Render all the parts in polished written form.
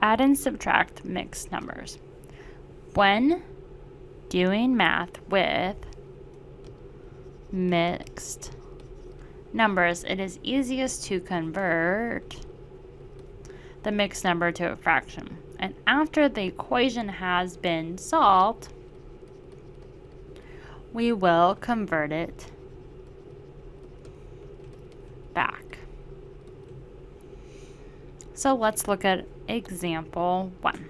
Add and subtract mixed numbers. When doing math with mixed numbers, it is easiest to convert the mixed number to a fraction. And after the equation has been solved, we will convert it back. So let's look at example 1.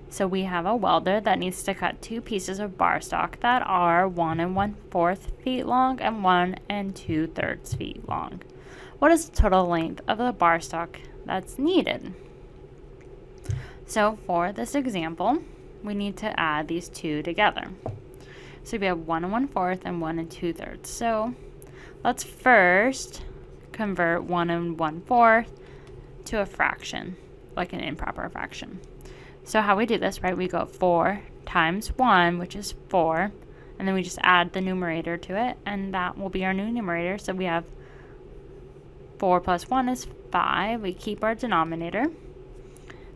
So we have a welder that needs to cut 2 pieces of bar stock that are 1 1/4 feet long and 1 2/3 feet long. What is the total length of the bar stock that's needed? So for this example, we need to add these two together. So we have 1 1/4 and 1 2/3. So let's first convert 1 1/4 to a fraction, like an improper fraction. So how we do this, right, we go 4 times 1, which is 4, and then we just add the numerator to it, and that will be our new numerator. So we have 4 plus 1 is 5. We keep our denominator.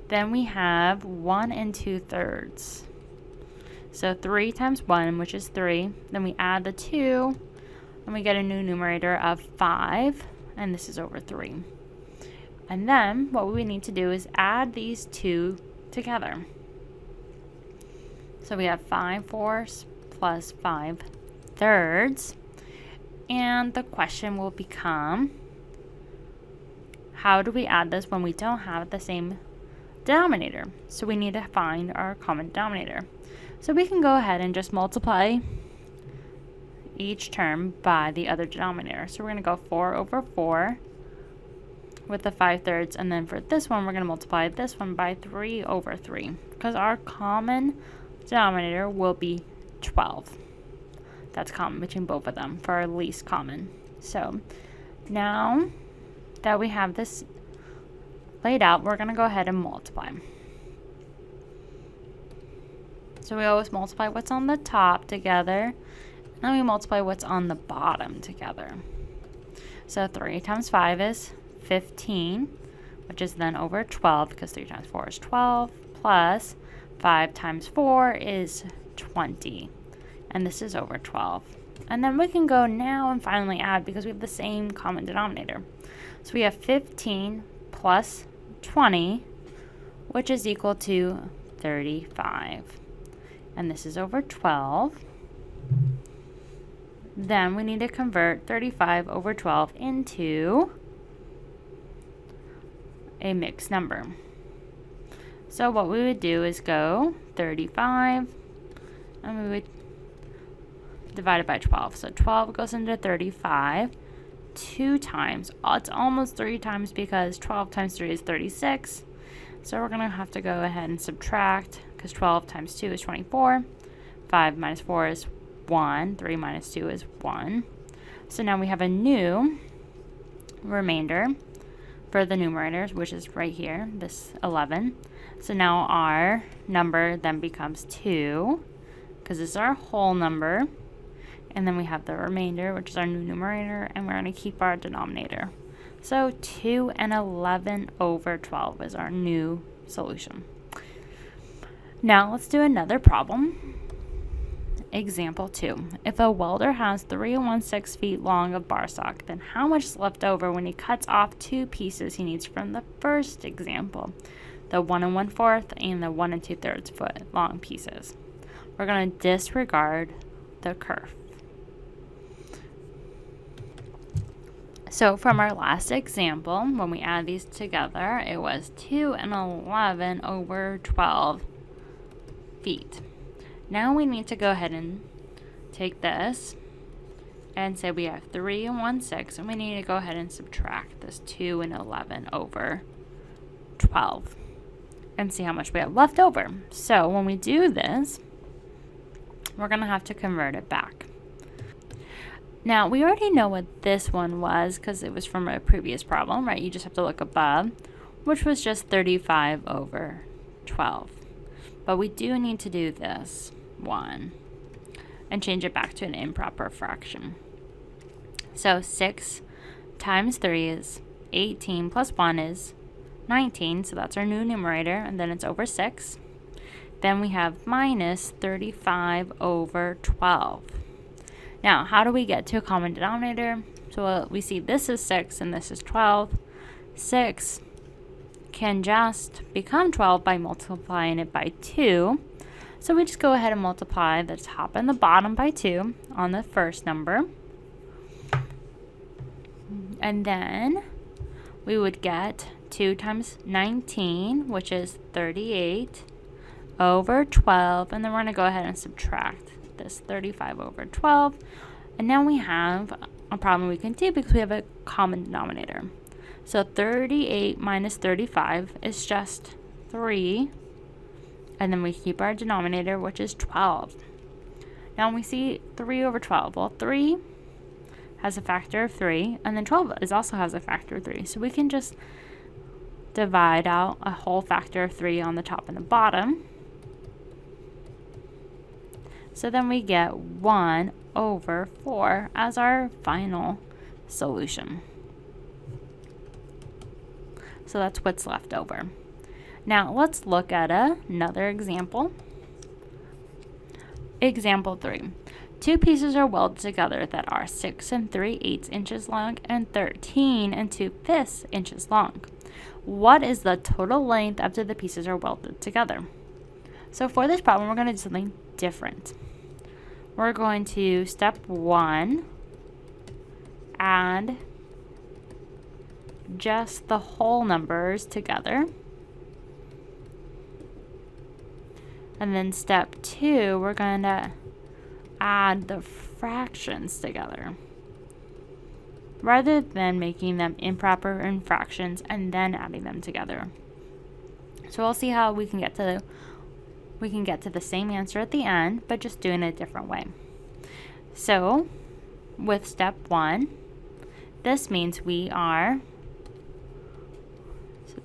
Then we have 1 2/3. So 3 times 1, which is 3. Then we add the 2, and we get a new numerator of 5, and this is over 3. And then what we need to do is add these two together. So we have 5/4 plus 5/3. And the question will become, how do we add this when we don't have the same denominator? So we need to find our common denominator. So we can go ahead and just multiply each term by the other denominator. So we're going to go 4 over 4 with the 5/3, and then for this one we're going to multiply this one by 3 over 3 because our common denominator will be 12. That's common between both of them for our least common. So now that we have this laid out, we're going to go ahead and multiply. So we always multiply what's on the top together, and then we multiply what's on the bottom together. So 3 times 5 is 15, which is then over 12 because 3 times 4 is 12, plus 5 times 4 is 20, and this is over 12. And then we can go now and finally add because we have the same common denominator. So we have 15 plus 20, which is equal to 35, and this is over 12. Then we need to convert 35 over 12 into a mixed number. So what we would do is go 35, and we would divide it by 12. So 12 goes into 35 2 times. It's almost 3 times because 12 times 3 is 36. So we're going to have to go ahead and subtract because 12 times 2 is 24. 5 minus 4 is 1. 3 minus 2 is 1. So now we have a new remainder for the numerators, which is right here, this 11. So now our number then becomes 2 because this is our whole number. And then we have the remainder, which is our new numerator, and we're going to keep our denominator. So 2 and 11 over 12 is our new solution. Now let's do another problem. Example 2. If a welder has 3 1/6 feet long of bar stock, then how much is left over when he cuts off 2 pieces he needs from the first example, the 1 1/4 and the 1 2/3 foot long pieces? We're going to disregard the curve. So from our last example, when we add these together, it was 2 and 11 over 12 feet. Now we need to go ahead and take this and say we have 3 1/6, and we need to go ahead and subtract this 2 and 11 over 12 and see how much we have left over. So when we do this, we're going to have to convert it back. Now, we already know what this one was because it was from a previous problem, right? You just have to look above, which was just 35 over 12. But we do need to do this one and change it back to an improper fraction. So 6 times 3 is 18 plus 1 is 19, so that's our new numerator, and then it's over 6. Then we have minus 35 over 12. Now, how do we get to a common denominator? So we see this is 6 and this is 12. 6 can just become 12 by multiplying it by 2. So we just go ahead and multiply the top and the bottom by 2 on the first number. And then we would get 2 times 19, which is 38, over 12. And then we're going to go ahead and subtract this 35 over 12. And now we have a problem we can do because we have a common denominator. So 38 minus 35 is just 3. And then we keep our denominator, which is 12. Now we see 3 over 12. Well, 3 has a factor of 3, and then 12 also has a factor of 3. So we can just divide out a whole factor of 3 on the top and the bottom. So then we get 1 over 4 as our final solution. So that's what's left over. Now let's look at another example. Example 3. 2 pieces are welded together that are 6 3/8 inches long and 13 2/5 inches long. What is the total length after the pieces are welded together? So for this problem, we're going to do something different. We're going to, step 1, add just the whole numbers together. And then step 2, we're going to add the fractions together, rather than making them improper in fractions and then adding them together. So we'll see how we can get to the same answer at the end, but just doing it a different way. So with step 1, this means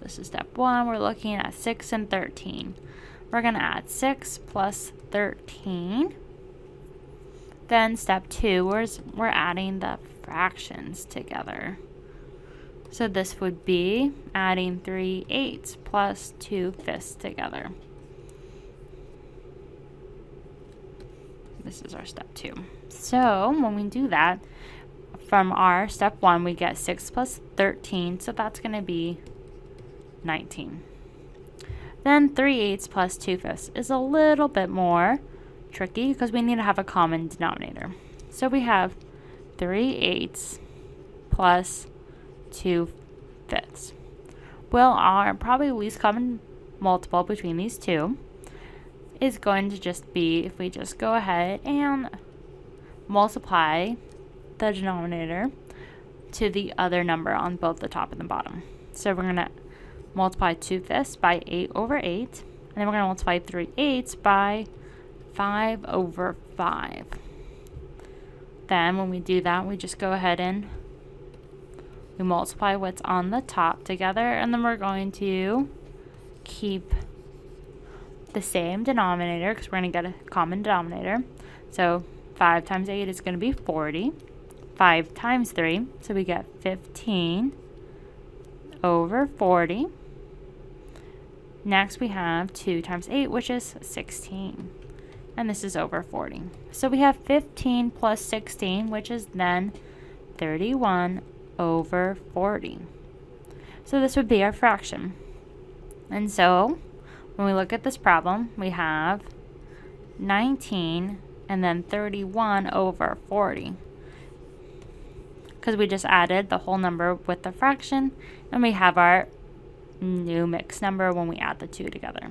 this is step 1, we're looking at 6 and 13. We're going to add 6 plus 13. Then step 2, we're adding the fractions together. So this would be adding 3/8 plus 2/5 together. This is our step 2. So when we do that, from our step 1, we get 6 plus 13, so that's going to be 19. Then 3/8 plus 2/5 is a little bit more tricky because we need to have a common denominator. So we have 3/8 plus 2/5. Well, our probably least common multiple between these two is going to just be if we just go ahead and multiply the denominator to the other number on both the top and the bottom. So we're going to multiply 2/5 by 8 over 8, and then we're going to multiply 3/8 by 5 over 5. Then when we do that, we just go ahead and we multiply what's on the top together, and then we're going to keep the same denominator because we're going to get a common denominator. So 5 times 8 is going to be 40. 5 times 3, so we get 15 over 40. Next we have 2 times 8, which is 16. And this is over 40. So we have 15 plus 16, which is then 31 over 40. So this would be our fraction. And so when we look at this problem, we have 19 and then 31 over 40. Because we just added the whole number with the fraction, and we have our new mixed number when we add the two together.